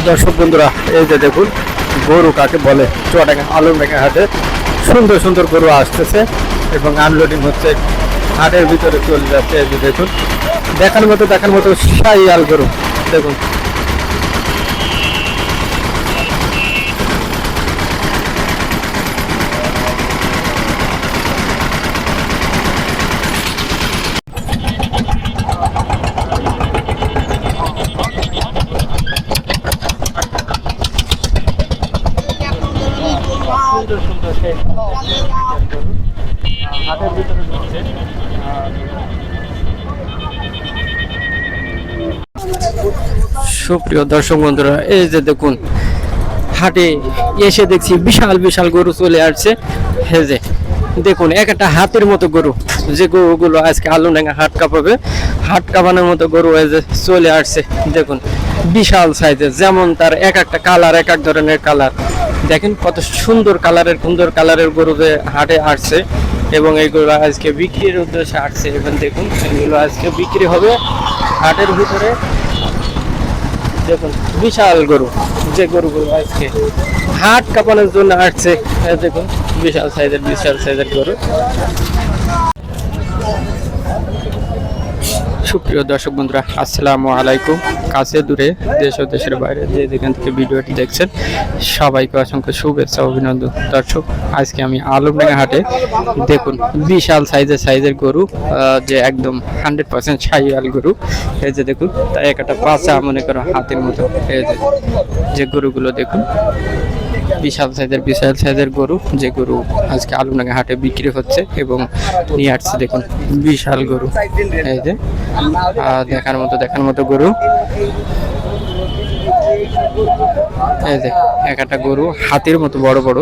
দর্শক বন্ধুরা, এই যে দেখুন গরু কাকে বলে, চুয়াডাঙ্গা আলমডাঙ্গা হাটে সুন্দর সুন্দর গরু আসতেছে এবং আনলোডিং হচ্ছে, হাটের ভিতরে চলে যাচ্ছে। এই যে দেখুন, দেখার মতো শাহিয়াল গরু দেখুন। সুন্দর সুন্দর সেই হাটের ভিতরে ঢুকছে। সুপ্রিয় দর্শক বন্ধুরা, এই যে দেখুন হাটে এসে দেখছি বিশাল বিশাল গরু চলে আসছে। এই যে দেখুন, একটা হাতের মতো গরু, যে গরুগুলো আজকে আলমডাঙ্গা হাট কাঁপাবে, হাট কাঁপানোর মতো গরু এই যে চলে আসছে। দেখুন বিশাল সাইজের, যেমন তার এক একটা কালার, এক এক ধরনের কালার। দেখেন কত সুন্দর কালারের গরু যে হাটে আসছে এবং এইগুলো আজকে বিক্রির উদ্দেশ্যে আসছে। এবং দেখুন এগুলো আজকে বিক্রি হবে হাটের ভিতরে। দেখুন বিশাল গরু, যে গরুগুলো আজকে হাট কাঁপানোর জন্য আসছে। দেখুন বিশাল সাইজের গরু। সুপ্রিয় দর্শক বন্ধুরা, আসসালামু আলাইকুম। কাছে দূরে, দেশ ও দেশের বাইরে যে যেখান থেকে ভিডিওটি দেখছেন, সবাইকে অসংখ্য শুভেচ্ছা অভিনন্দন। দর্শক, আজকে আমি আলমডাঙ্গা হাটে দেখুন বিশাল সাইজের গরু, যে একদম 100% শাহিওয়াল গরু। এই যে দেখুন, তাই একটা পাঁচা মনে করো হাতের মতো। এই যে গরুগুলো দেখুন, বিশাল সাইজের গরু, যে গরু আজকে আলমডাঙ্গা হাটে বিক্রি হচ্ছে এবং নিয়ে আসছে। দেখুন বিশাল গরু, এই যে দেখার মতো গরু। এই যে একটা গরু হাতির মতো বড় বড়।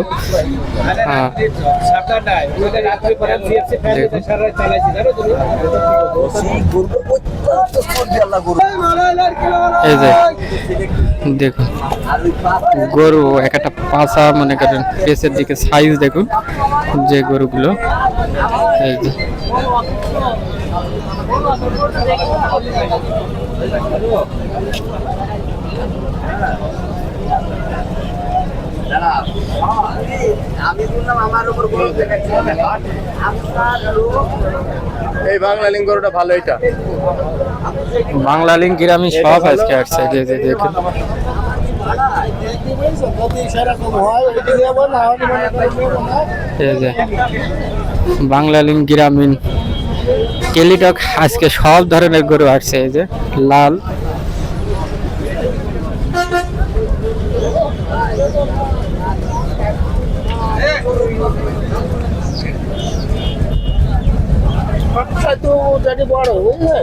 এই যে দেখুন গরু একটা পাঁচা মনে করেন, পেছের দিকে সাইজ দেখুন যে গরুগুলো। এই যে এই বাংলা লিঙ্ক গরুটা ভালো। এটা বাংলা লিঙ্ক গ্রামীণ সব আজকে আসছে। দেখুন এই যে বাংলা লিঙ্ক গ্রামীণ টেলিটক আজকে সব ধরনের গরু আসছে। এই যে লাল, বড় বুঝলে